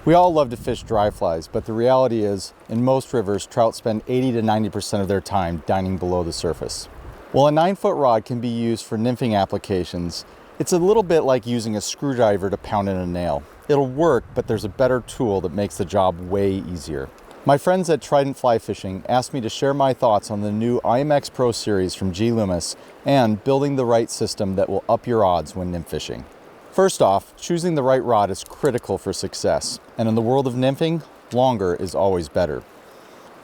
We all love to fish dry flies, but the reality is, in most rivers, trout spend 80 to 90% of their time dining below the surface. While a 9-foot rod can be used for nymphing applications, it's a little bit like using a screwdriver to pound in a nail. It'll work, but there's a better tool that makes the job way easier. My friends at Trident Fly Fishing asked me to share my thoughts on the new IMX Pro series from G. Loomis and building the right system that will up your odds when nymph fishing. First off, choosing the right rod is critical for success, and in the world of nymphing, longer is always better.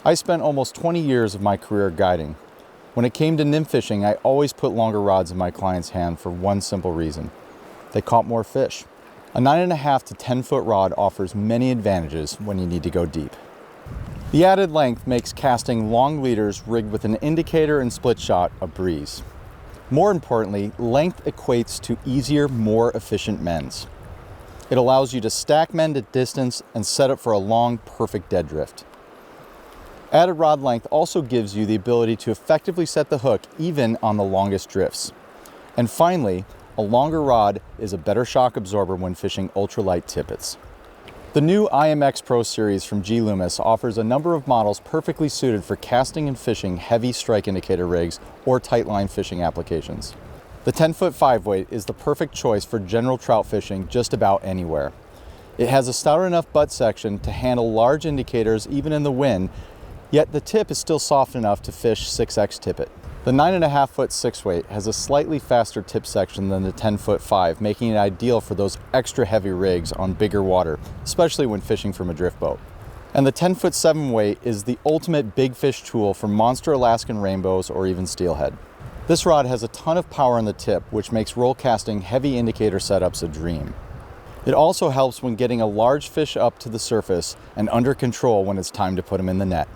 I spent almost 20 years of my career guiding. When it came to nymph fishing, I always put longer rods in my client's hand for one simple reason. They caught more fish. A 9.5 to 10-foot rod offers many advantages when you need to go deep. The added length makes casting long leaders rigged with an indicator and split shot a breeze. More importantly, length equates to easier, more efficient mends. It allows you to stack mend at distance and set up for a long, perfect dead drift. Added rod length also gives you the ability to effectively set the hook even on the longest drifts. And finally, a longer rod is a better shock absorber when fishing ultralight tippets. The new IMX Pro series from G. Loomis offers a number of models perfectly suited for casting and fishing heavy strike indicator rigs or tight line fishing applications. The 10-foot 5-weight is the perfect choice for general trout fishing just about anywhere. It has a stout enough butt section to handle large indicators even in the wind, yet the tip is still soft enough to fish 6X tippet. The 9.5-foot 6-weight has a slightly faster tip section than the 10-foot 5, making it ideal for those extra heavy rigs on bigger water, especially when fishing from a drift boat. And the 10-foot 7-weight is the ultimate big fish tool for monster Alaskan rainbows or even steelhead. This rod has a ton of power on the tip, which makes roll casting heavy indicator setups a dream. It also helps when getting a large fish up to the surface and under control when it's time to put them in the net.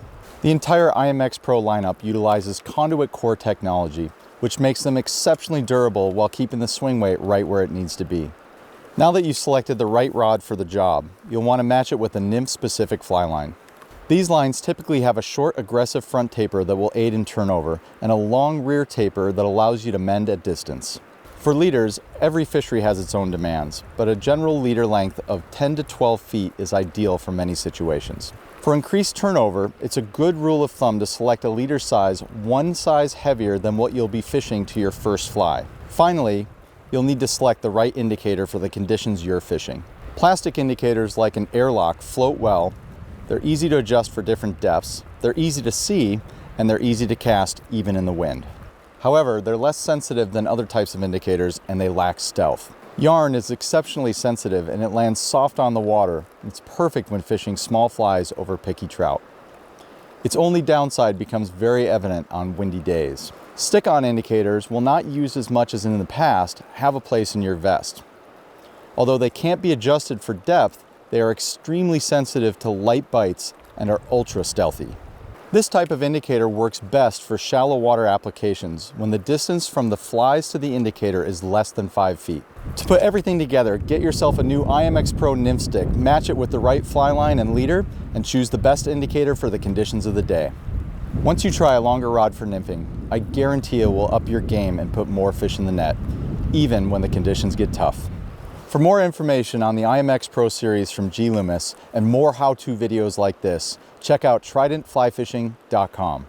The entire IMX Pro lineup utilizes conduit core technology, which makes them exceptionally durable while keeping the swing weight right where it needs to be. Now that you've selected the right rod for the job, you'll want to match it with a nymph-specific fly line. These lines typically have a short, aggressive front taper that will aid in turnover, and a long rear taper that allows you to mend at distance. For leaders, every fishery has its own demands, but a general leader length of 10 to 12 feet is ideal for many situations. For increased turnover, it's a good rule of thumb to select a leader size one size heavier than what you'll be fishing to your first fly. Finally, you'll need to select the right indicator for the conditions you're fishing. Plastic indicators like an airlock float well, they're easy to adjust for different depths, they're easy to see, and they're easy to cast even in the wind. However, they're less sensitive than other types of indicators and they lack stealth. Yarn is exceptionally sensitive and it lands soft on the water. It's perfect when fishing small flies over picky trout. Its only downside becomes very evident on windy days. Stick-on indicators, while not used as much as in the past, have a place in your vest. Although they can't be adjusted for depth, they are extremely sensitive to light bites and are ultra stealthy. This type of indicator works best for shallow water applications when the distance from the flies to the indicator is less than 5 feet. To put everything together, get yourself a new IMX Pro nymph stick, match it with the right fly line and leader, and choose the best indicator for the conditions of the day. Once you try a longer rod for nymphing, I guarantee it will up your game and put more fish in the net, even when the conditions get tough. For more information on the IMX Pro series from G. Loomis and more how-to videos like this, check out tridentflyfishing.com.